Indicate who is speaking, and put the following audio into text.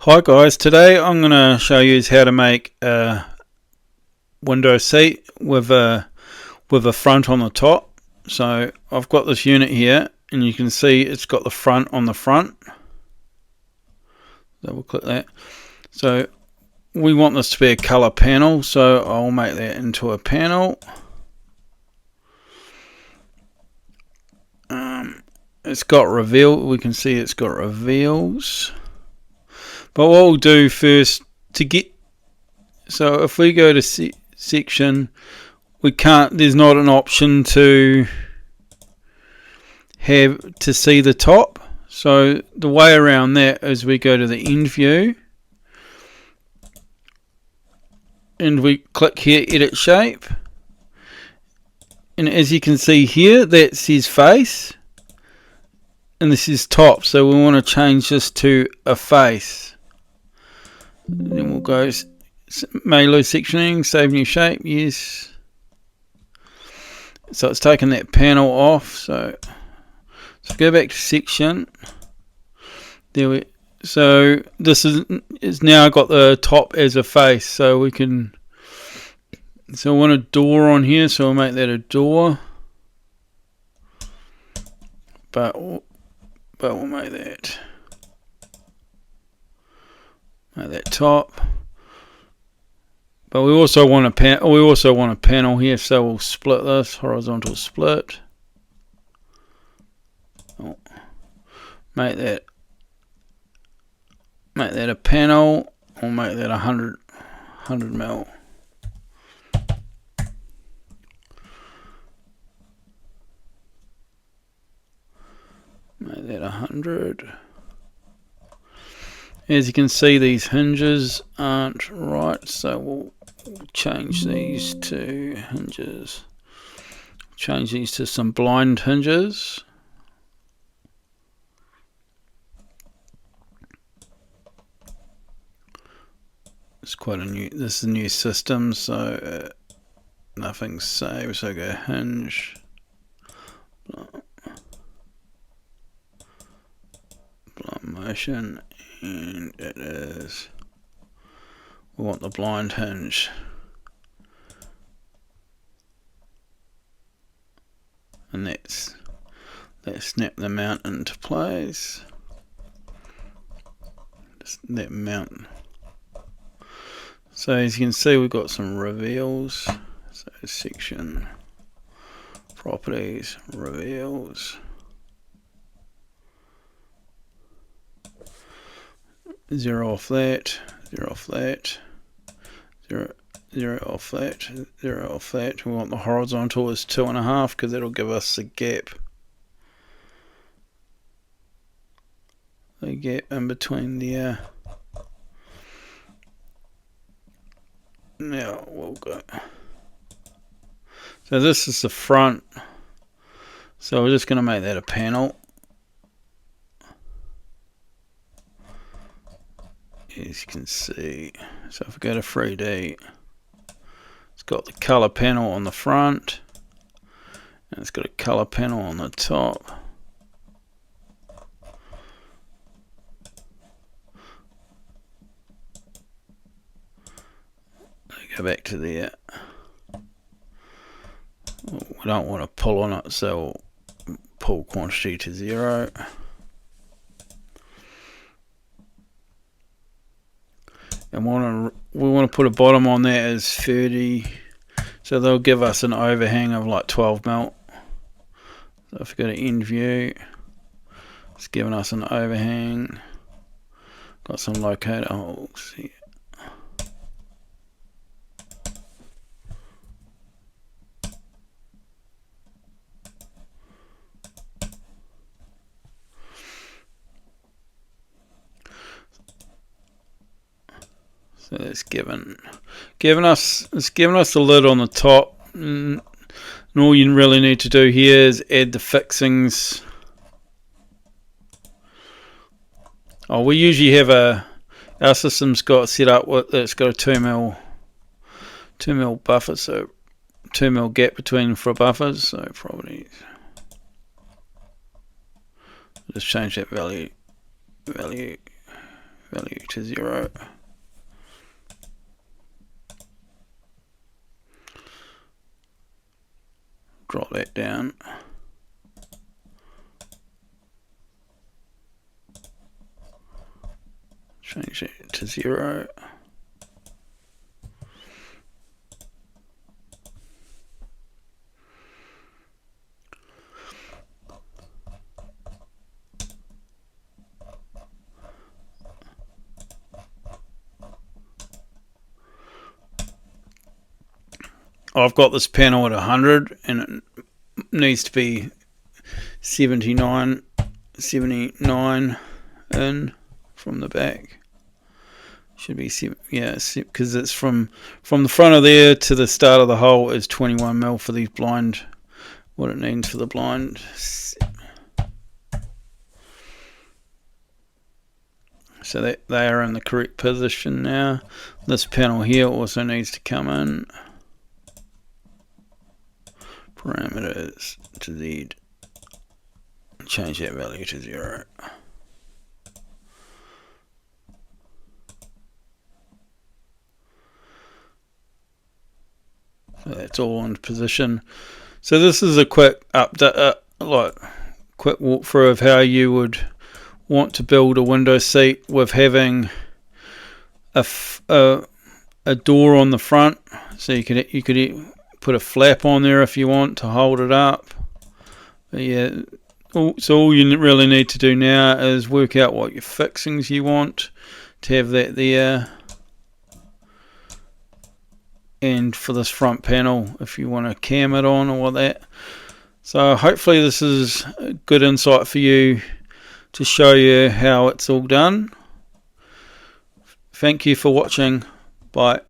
Speaker 1: Hi guys, today I'm going to show you how to make a window seat with a front on the top. So I've got this unit here and you can see it's got the front on the front. Double click that. So we want this to be a color panel, so I'll make that into a panel. It's got reveal, we can see it's got reveals. But what we'll do first to get, so if we go to section, we can't, there's not an option to have to see the top. So the way around that is we go to the end view and we click here, edit shape. And as you can see here, that says face and this is top. So we want to change this to a face. And then we'll go may lose sectioning, save new shape, yes. So it's taken that panel off. So go back to section. There we. So this is now got the top as a face. So we can. So I want a door on here. So I'll make that a door. But we'll make that. Make that top. But we also want a panel here, so we'll split this, horizontal split. Oh, make that a panel. We'll make that 100 mil. Make that 100. As you can see, these hinges aren't right, so we'll change these to hinges. Change these to some blind hinges. It's quite a new. This is a new system, so nothing's saved. So go hinge. Blind motion. And it is, we want the blind hinge. And let's snap the mount into place. Just that mount. So as you can see, we've got some reveals. So section, properties, reveals. Zero off that, zero off that, zero off that, zero off that. We want the horizontal is 2.5 because that'll give us the gap in between there. Now we'll go. So this is the front. So we're just going to make that a panel. As you can see, so if we go to 3D, it's got the color panel on the front and it's got a color panel on the top. Go back to there. We don't want to pull on it, so we'll pull quantity to 0. And we want to put a bottom on that as 30, so they'll give us an overhang of like 12 mil. So if we go to end view, it's giving us an overhang. Got some locator holes here. So it's given us the lid on the top, and all you really need to do here is add the fixings. Oh, we usually have our system's got set up with, it's got a 2 mil buffer, so 2 mil gap between for buffers. So properties, just change that value value to 0. Drop that down. Change it to 0. I've got this panel at 100 and it needs to be 79 in from the back. Should be, yeah, because it's from the front of there to the start of the hole is 21 mil for these blind, what it needs for the blind. So that they are in the correct position now. This panel here also needs to come in. Parameters to Z. Change that value to 0. So that's all in position. So this is a quick update, quick walkthrough of how you would want to build a window seat with having a door on the front. So you could put a flap on there if you want to hold it up. But yeah, so all you really need to do now is work out what your fixings you want to have that there. And for this front panel, if you want to cam it on or that. So hopefully this is a good insight for you to show you how it's all done. Thank you for watching. Bye.